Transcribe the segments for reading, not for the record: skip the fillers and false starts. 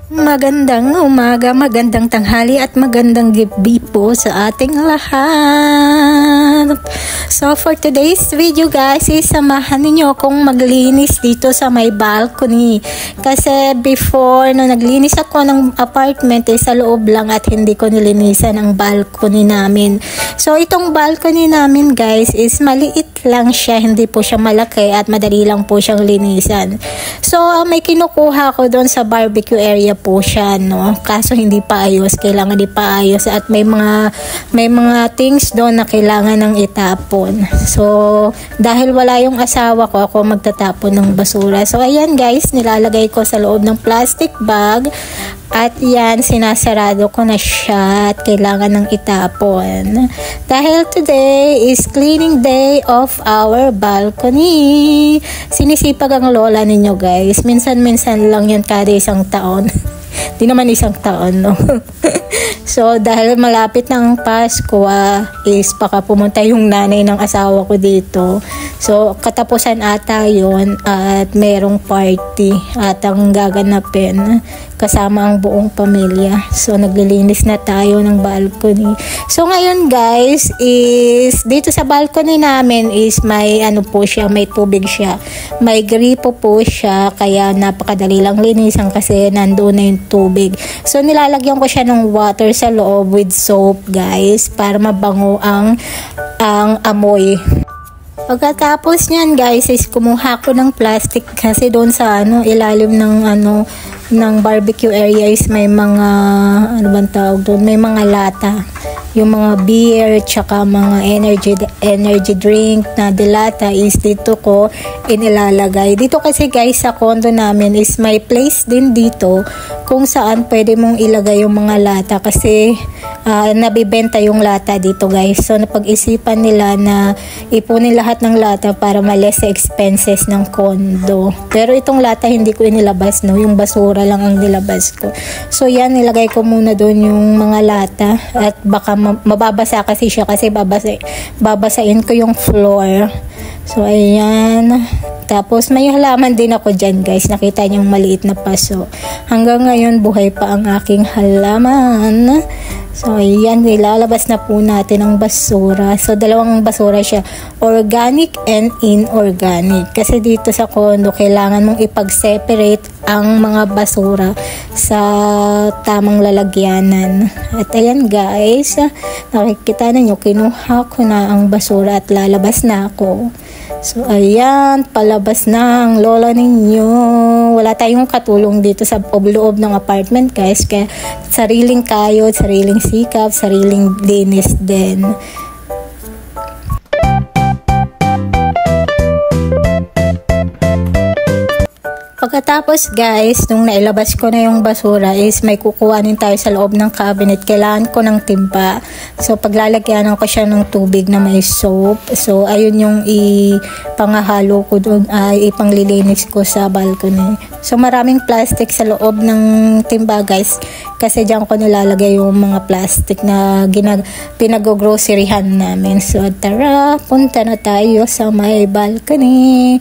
Magandang umaga, magandang tanghali at magandang gabi po sa ating lahat. So for today's video guys, samahan ninyo akong maglinis dito sa may balcony. Kasi before no naglinis ako ng apartment sa loob lang at hindi ko nilinisan ang balcony namin. So itong balcony namin guys is maliit lang siya, hindi po siya malaki at madali lang po siyang linisan. So may kinukuha ko doon sa barbecue area po siya, no, kaso hindi pa ayos, kailangan ipaayos at may mga things doon na kailangan ng itapon. So dahil wala yung asawa ko, ako magtatapon ng basura. So ayan guys, nilalagay ko sa loob ng plastic bag at yan, sinasarado ko na siya at kailangan ng itapon. Dahil today is cleaning day of our balcony. Sinisipag ang lola ninyo guys. Minsan-minsan lang yan kada isang taon. Di naman isang taon, no? So, dahil malapit na ang Pasko, is baka pumunta yung nanay ng asawa ko dito. So, katapusan ata yun at merong party at ang gaganapin kasama ang buong pamilya. So, naglilinis na tayo ng balcony. So, ngayon guys, is dito sa balcony namin is may ano po siya, may tubig siya. May gripo po siya, kaya napakadali lang linisan kasi nandoon na yung tubig. So, nilalagyan ko siya ng water sa loob with soap guys, para mabango ang amoy. Pagkatapos niyan guys is kumuha ko ng plastic kasi doon sa ilalim ng barbecue area is may mga may mga lata, yung mga beer tsaka mga energy drink na dilata is dito ko inilalagay. Dito kasi guys sa condo namin is may place din dito kung saan pwede mong ilagay yung mga lata kasi nabibenta yung lata dito guys. So napag-isipan nila na ipunin lahat ng lata para ma-less expenses ng condo. Pero itong lata hindi ko inilabas, no, yung basura lang ang nilabas ko. So yan, nilagay ko muna doon yung mga lata at baka mababasa kasi siya kasi babasain ko yung floor. So ayan. Tapos may halaman din ako dyan guys. Nakita niyo yung maliit na paso. Hanggang ngayon buhay pa ang aking halaman. So ayan, nilalabas na po natin ang basura. So dalawang basura siya, organic and inorganic. Kasi dito sa condo kailangan mong ipag-separate ang mga basura sa tamang lalagyanan. At ayan guys, nakikita ninyo, kinuha ko na ang basura at lalabas na ako. So ayan, palabas na ang lola ninyo. Wala tayong katulong dito sa loob ng apartment guys, kaya sariling kayod, sariling sikap, sariling linis din. Pagkatapos guys, nung nailabas ko na yung basura is may kukuhanin tayo sa loob ng cabinet. Kailangan ko ng timba. So paglalagyanan ko siya ng tubig na may soap. So ayun yung ipangahalo ko doon, ipanglilinis ko sa balcony. So maraming plastic sa loob ng timba guys. Kasi diyan ko nilalagay yung mga plastic na pinag-groceryhan namin. So tara, punta na tayo sa may balcony.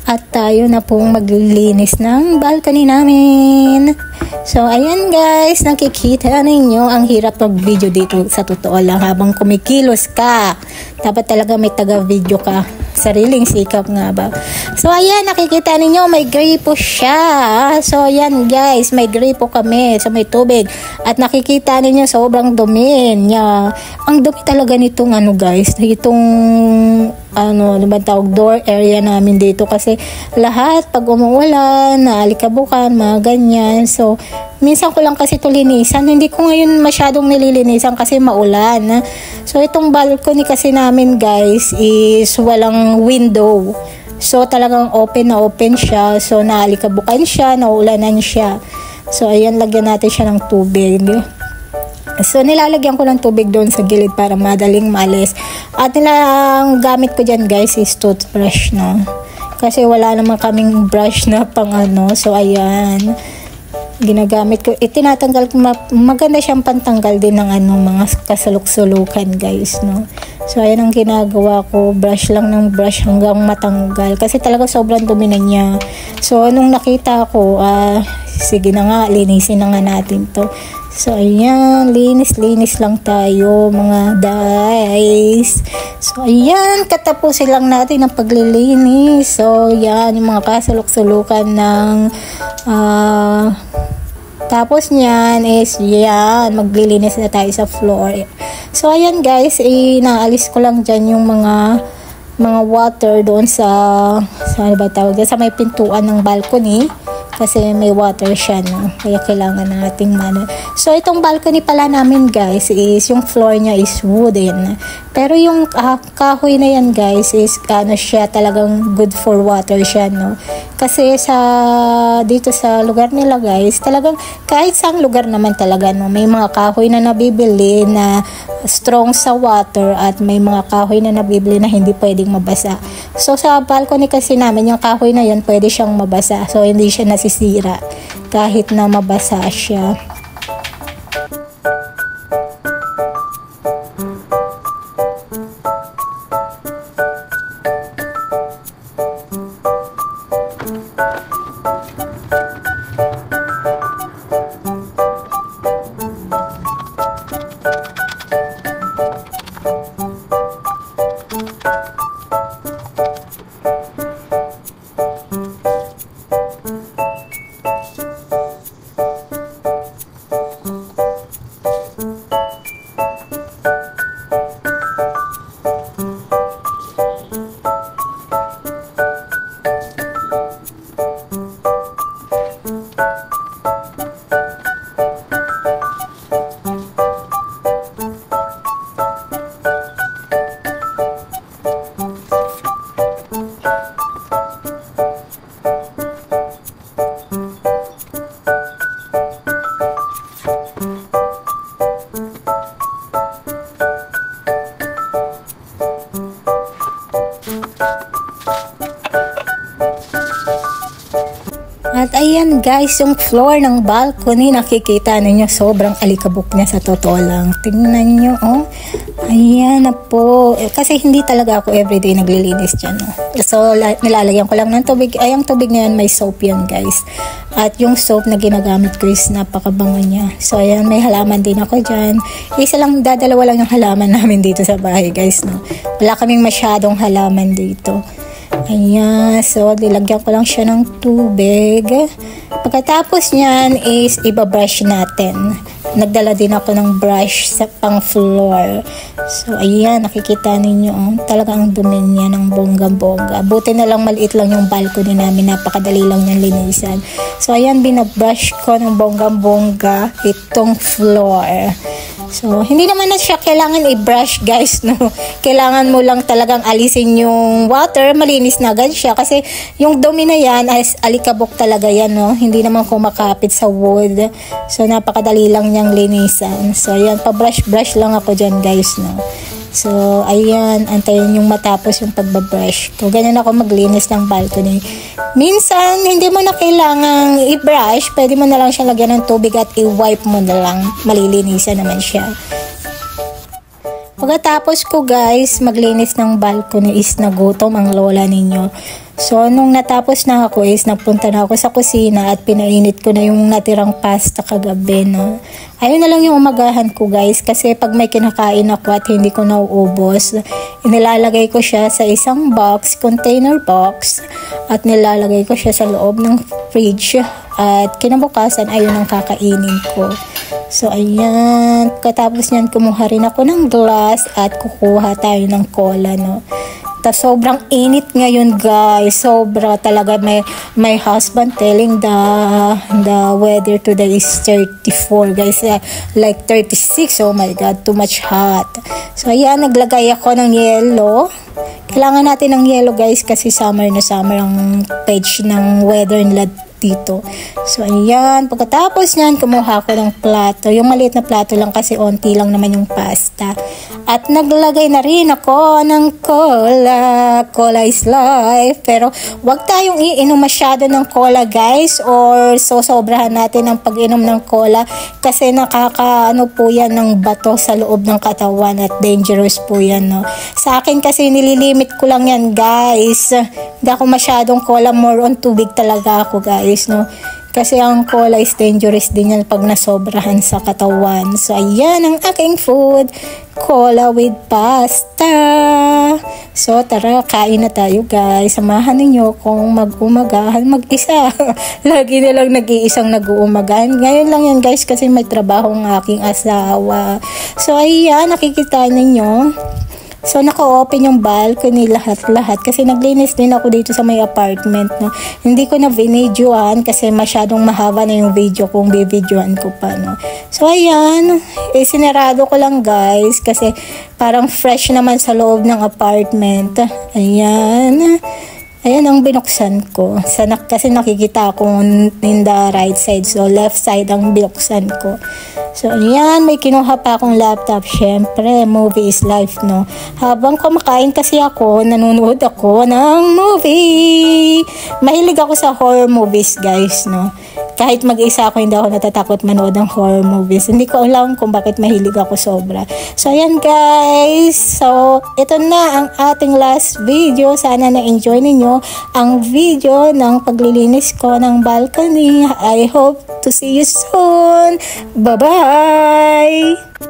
At tayo na pong maglilinis ng balcony namin. So ayan guys, nakikita ninyo ang hirap mag-video dito sa totoo lang habang kumikilos ka. Dapat talaga may taga-video ka. Sariling sikap nga ba. So ayan, nakikita ninyo may gripo siya. So ayan guys, may gripo kami. So may tubig. At nakikita ninyo sobrang dumi niya. Ang dumi talaga nitong guys, itong door area namin dito kasi lahat pag umuulan, naalikabukan, mga ganyan. So minsan ko lang kasi ito linisan. Hindi ko ngayon masyadong nililinisan kasi maulan. So itong balcony kasi namin guys is walang window. So talagang open na open siya. So naalikabukan siya, naulanan siya. So ayan, lagyan natin siya ng tubig. So nilalagyan ko ng tubig doon sa gilid para madaling maalis. At nilang gamit ko dyan guys is toothbrush, no. Kasi wala naman kaming brush na pang So ayan, ginagamit ko. Tinatanggal ko, maganda siyang pantanggal din ng mga kasulok-sulukan guys, no. So ayan ang ginagawa ko, brush lang ng brush hanggang matanggal kasi talaga sobrang dumi na niya. So nung nakita ko, sige na nga, linisin na nga natin to. So, ayan, linis lang tayo mga guys. So, ayan, katapusin lang natin ang paglilinis. So, ayan, yung mga kasulok-sulukan ng tapos niyan is, yan, maglilinis na tayo sa floor. So, ayan guys, inaalis ko lang dyan yung mga water doon sa ano ba tawag, sa may pintuan ng balcony. Kasi may water siya, no? Kaya kailangan nating So, itong balcony pala namin, guys, is yung floor niya is wooden. Pero yung kahoy na yan, guys, is siya talagang good for water siya, no? Kasi dito sa lugar nila, guys, talagang kahit saang lugar naman talaga, no? May mga kahoy na nabibili na strong sa water at may mga kahoy na nabibili na hindi pwedeng mabasa. So, sa balcony kasi namin, yung kahoy na yan, pwede siyang mabasa. So, hindi siya nasisira kahit na mabasa siya. At ayan guys, yung floor ng balcony, nakikita ninyo sobrang alikabok niya sa totoo lang. Tingnan nyo, oh. Ayan na po. Kasi hindi talaga ako everyday naglilinis dyan, oh. So, nilalagyan ko lang ng tubig. Ay, ang tubig na yan, may soap yan guys. At yung soap na ginagamit ko is napakabango niya. So, ayan, may halaman din ako dyan. Dadalawa lang yung halaman namin dito sa bahay guys, no. Wala kaming masyadong halaman dito. Ayan, so nilagyan ko lang siya ng tubig. Pagkatapos niyan is ibabrush natin. Nagdala din ako ng brush sa pang floor. So ayan, nakikita ninyo, oh, talagang dumi niya ng bongga-bongga. Buti na lang maliit lang yung balcony namin, napakadali lang niyang linisan. So ayan, binabrush ko ng bongga-bongga itong floor. So, hindi naman na siya kailangan i-brush guys, no? Kailangan mo lang talagang alisin yung water, malinis na agad siya. Kasi yung dumi na yan, ay alikabok talaga yan, no? Hindi naman kumakapit sa wood. So, napakadali lang niyang linisan. So, ayan, pa-brush-brush lang ako dyan guys, no? So, ayan, antayin yung matapos yung pagbabrush. So, ganyan ako maglinis ng balcony. Minsan, hindi mo na kailangang i-brush. Pwede mo na lang siya lagyan ng tubig at i-wipe mo na lang. Malilinisan naman siya. Pagkatapos ko guys, maglinis ng balcony is nagutom ang lola ninyo. So, nung natapos na ako is napunta na ako sa kusina at pinainit ko na yung natirang pasta kagabi, no. Ayun na lang yung umagahan ko guys, kasi pag may kinakain ako at hindi ko nauubos, nilalagay ko siya sa isang box, container box, at nilalagay ko siya sa loob ng fridge. At kinabukasan, ayun ang kakainin ko. So, ayan. Katapos niyan, kumuha rin ako ng glass at kukuha tayo ng cola, no. Tapos, sobrang init ngayon, guys. Sobra talaga. My husband telling the weather today is 34, guys. Like 36. Oh my God, too much hot. So, ayan. Naglagay ako ng yellow. Kailangan natin ng yellow, guys, kasi summer na summer ang page ng weather nila dito. So, ayan. Pagkatapos niyan, kumuha ko ng plato. Yung maliit na plato lang kasi onti lang naman yung pasta. At naglagay na rin ako ng cola. Cola is life. Pero, wag tayong iinom masyado ng cola, guys. Or sobrahan natin ang pag-inom ng cola. Kasi nakakaano po yan ng bato sa loob ng katawan at dangerous po yan, no. Sa akin kasi nililimit ko lang yan, guys. Hindi ako masyadong cola, more on tubig talaga ako, guys, no. Kasi ang cola is dangerous din yan pag nasobrahan sa katawan. So, ayan ang aking food. Cola with pasta. So, tara, kain na tayo guys. Samahan ninyo kung mag-umagahan mag-isa. Lagi na lang nag-iisang nag-uumagahan. Ngayon lang yan guys kasi may trabaho ng aking asawa. So, ayan, nakikita ninyo. So, naka-open yung balcony lahat-lahat kasi naglinis din ako dito sa may apartment, no. Hindi ko na binidyoan kasi masyadong mahaba na yung video kung bibidyoan ko pa, no. So, ayan, sinarado ko lang guys kasi parang fresh naman sa loob ng apartment. Ayan. Ayan ang binuksan ko. Kasi nakikita ko in the right side. So, left side ang binuksan ko. So, ayan. May kinuha pa akong laptop. Syempre, movie is life, no? Habang kumakain kasi ako, nanonood ako ng movie. Mahilig ako sa horror movies, guys, no? Kahit mag-isa ako, hindi ako natatakot manood ng horror movies. Hindi ko alam kung bakit mahilig ako sobra. So, ayan guys. So, ito na ang ating last video. Sana na-enjoy ninyo ang video ng paglilinis ko ng balcony. I hope to see you soon. Bye-bye!